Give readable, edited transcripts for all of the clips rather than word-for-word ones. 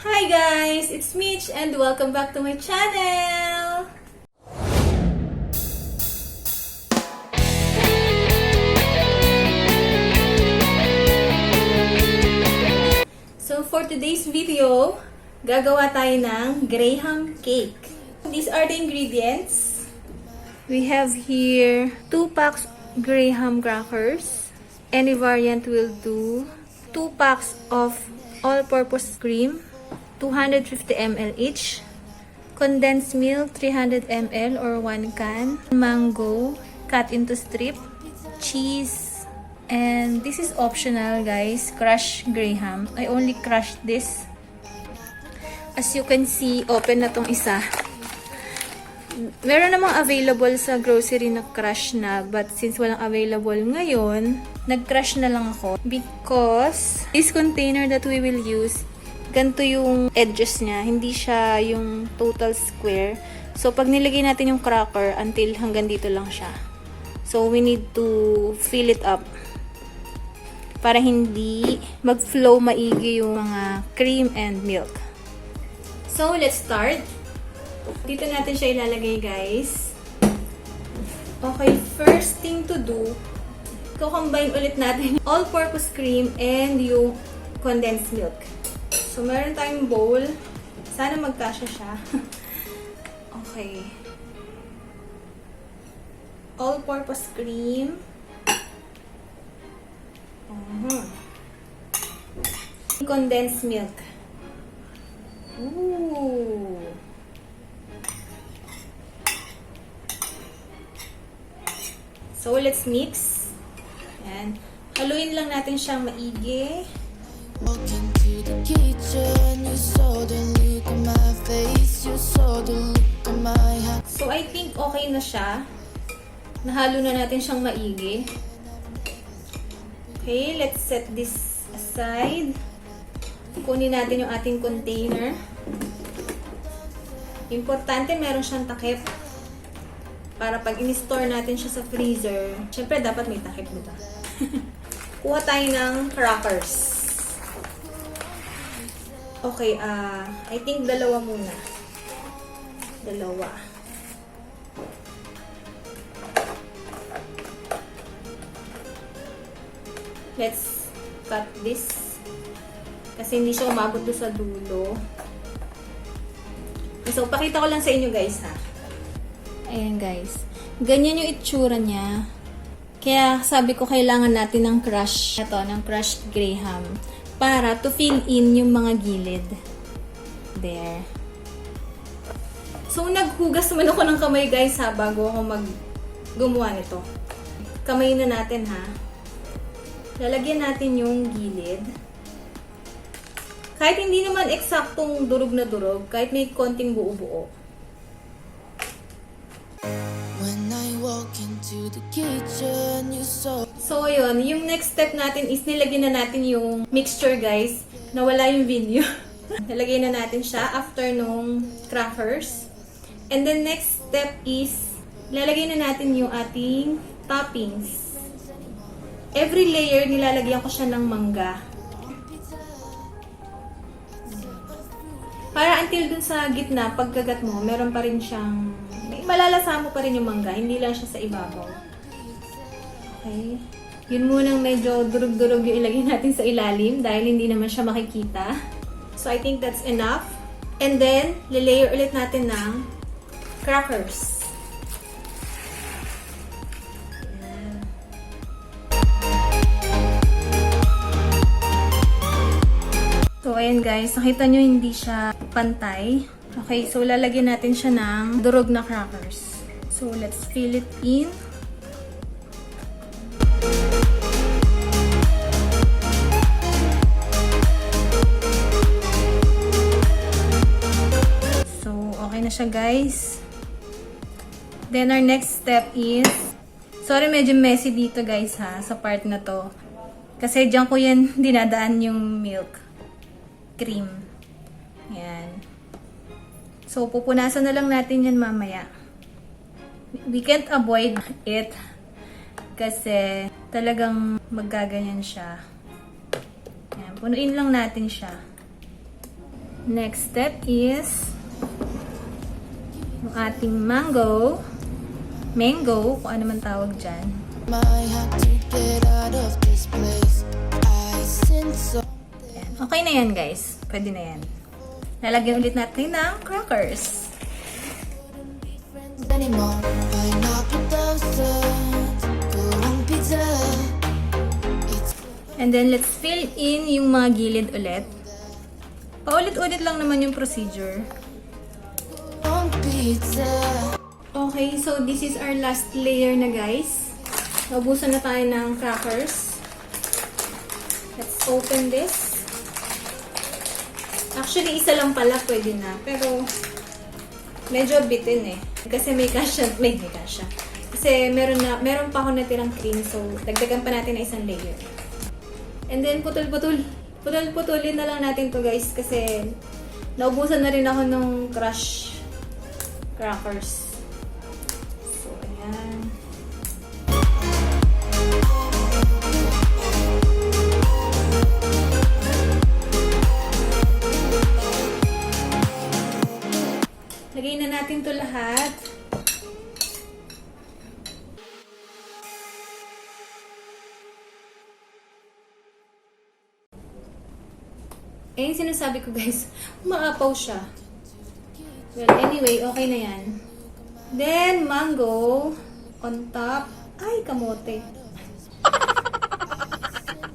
Hi guys! It's Mitch and welcome back to my channel! So for today's video, gagawa tayo ng graham cake. These are the ingredients. We have here 2 packs graham crackers. Any variant will do. 2 packs of all-purpose cream, 250 ml each. Condensed milk, 300 ml or 1 can. Mango, cut into strip. Cheese. And this is optional, guys. Crushed graham. I only crushed this. As you can see, open na tong isa. Meron namang available sa grocery na crush na, but since walang available ngayon, nag-crush na lang ako. Because this container that we will use, ganito yung edges niya. Hindi siya yung total square. So, pag nilagay natin yung cracker, until hanggang dito lang siya. So, we need to fill it up para hindi mag-flow maigi yung mga cream and milk. So, let's start. Dito natin siya ilalagay, guys. Okay, first thing to do, combine ulit natin yung all-purpose cream and yung condensed milk. So, meron tayong bowl. Sana magkasya siya. Okay. All-purpose cream. Condensed milk. Ooh. So, let's mix. Ayan. Haluin lang natin siyang maigi. Walk into the kitchen, you saw the look on my face, you saw the look on my heart. So, I think okay na siya. Nahalo na natin siyang maigi. Okay, let's set this aside. Kunin natin yung ating container. Importante, meron siyang takip. Para pag in-store natin siya sa freezer, syempre dapat may takip, diba? Kuha tayo ng crackers. Okay, I think dalawa muna. Dalawa. Let's cut this. Kasi hindi siya umabot doon sa dulo. So, pakita ko lang sa inyo, guys, ha. Ayan, guys. Ganyan yung itsura niya. Kaya sabi ko kailangan natin ng crush. Ito, ng crushed graham. Para to fill in yung mga gilid. There. So, naghugas man ako ng kamay, guys, ha, bago ako gumawa nito. Kamay na natin, ha. Lalagyan natin yung gilid. Kahit hindi naman eksaktong durog na durog, kahit may konting buo-buo. When I walk into the kitchen, you saw. So, ayun. Yung next step natin is nilagyan na natin yung mixture, guys. Nawala yung video. Nilagyan na natin siya after nung crackers. And then, next step is lalagyan na natin yung ating toppings. Every layer, nilalagyan ko siya ng mangga. Para until dun sa gitna, pagkagat mo, meron pa rin siyang, malalasa mo pa rin yung mangga, hindi lang siya sa ibabaw. Okay. Yun munang medyo durug-durug yung ilagay natin sa ilalim dahil hindi naman siya makikita. So, I think that's enough. And then, lilayer ulit natin ng crackers. So, ayan guys. Nakita nyo hindi siya pantay. Okay, so lalagyan natin siya ng durog na crackers. So, let's fill it in. So, okay na siya guys. Then, our next step is, sorry medyo messy dito guys ha, sa part na to. Kasi dyan ko yan dinadaan yung milk. Cream. Ayan. So, pupunasan na lang natin yan mamaya. We can't avoid it kasi talagang maggaganyan siya. Ayan. Punuin lang natin siya. Next step is yung ating mango, kung ano man tawag dyan. I had to get out of this place. I sin so Ayan. Okay na yan, guys. Pwede na yan. Lalagyan ulit natin ng crackers. anymore. Pineapple toasted, purong pizza. And then, let's fill in yung mga gilid ulit. Paulit-ulit lang naman yung procedure. Purong pizza. Okay, so this is our last layer na, guys. Naubusan na tayo ng crackers. Let's open this. Actually, isa lang pala pwede na. Pero, medyo bitin eh. Kasi may kasha. Kasi meron pa ako natirang cream. So, dagdagan pa natin na isang layer. And then, putulin na lang natin to, guys. Kasi, naubusan na rin ako ng crush crackers. So, ayan. Lagay na natin to lahat. Eh, yung sinasabi ko, guys, maapaw siya. Well, anyway, okay na yan. Then, mango on top. Ay, kamote.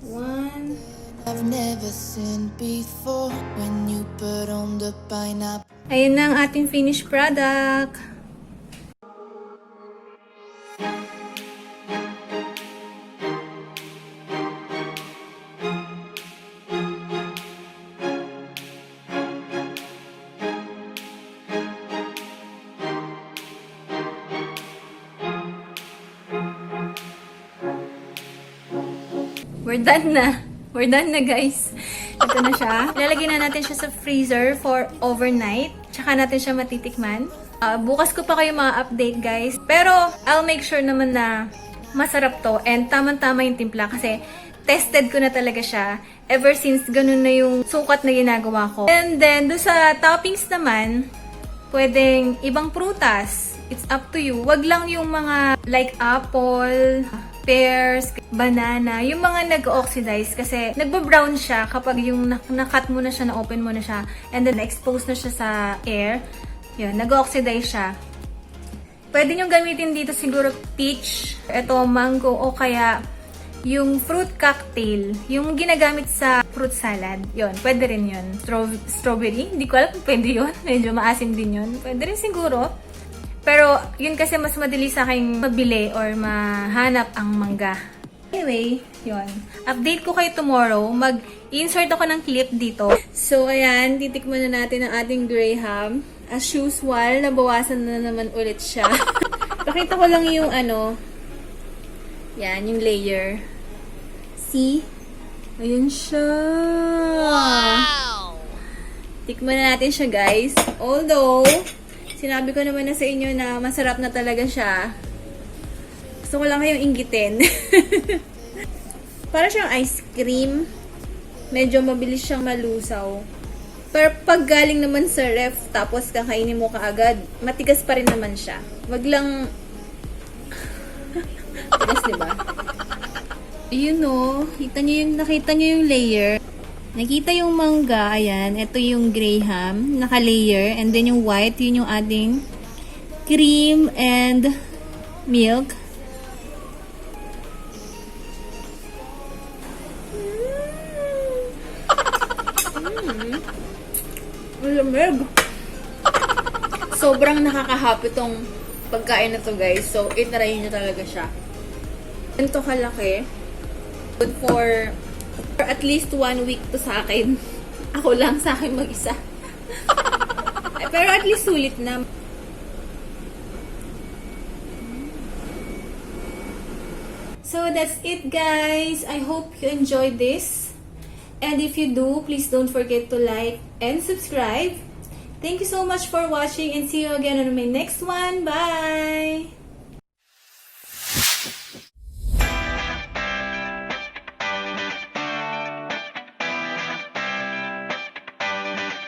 1. I've never seen before when you put on the pineapple. Ayan na ang ating finished product. We're done na, guys. Ito na siya. Ilalagay na natin siya sa freezer for overnight. Tsaka natin siya matitikman. Bukas ko pa kayo update, guys. Pero, I'll make sure naman na masarap to. And tamang-tama yung timpla. Kasi, tested ko na talaga siya. Ever since, ganun na yung sukat na ginagawa ko. And then, doon sa toppings naman, pwedeng ibang prutas. It's up to you. Wag lang yung mga like apple, pears, banana, yung mga nag-oxidize kasi nagba-brown siya kapag yung na-cut mo na siya, na-open mo na siya, and then na-expose na siya sa air. Yun, nag-oxidize siya. Pwede nyo gamitin dito siguro peach, ito mango, o kaya yung fruit cocktail, yung ginagamit sa fruit salad. Yun, pwede rin yun. Strawberry, hindi ko alam kung pwede yun. Medyo maasim din yun. Pwede rin siguro. Pero, yun kasi mas madali sa akin mabili or mahanap ang mangga. Anyway, yun. Update ko kayo tomorrow. Mag-insert ako ng clip dito. So, ayan. Titikman na natin ang ating graham. As usual, nabawasan na naman ulit siya. Pakita ko lang yung yan, yung layer. See? Ayun siya. Wow! Tikman na natin siya, guys. Although, sinabi ko naman na sa inyo na masarap na talaga siya. Gusto ko lang kayong inggitin. Para siyang ice cream. Medyo mabilis siyang malusaw. Pero pag galing naman sa ref, tapos kakainin mo kaagad, matigas pa rin naman siya. Wag lang... Tigas, diba? Ayun o. Nakita nyo yung layer. Nakita yung mangga, ayan. Ito yung graham, naka-layer. And then yung white, yun yung ating cream and milk. Lamig. Sobrang nakakahappy tong pagkain na to, guys. So, itry nyo talaga siya. Ganito kalaki. Good for at least 1 week to sa akin. Ako lang sa akin mag-isa. Pero at least sulit na. So that's it, guys. I hope you enjoyed this. And if you do, please don't forget to like and subscribe. Thank you so much for watching and see you again on my next one. Bye!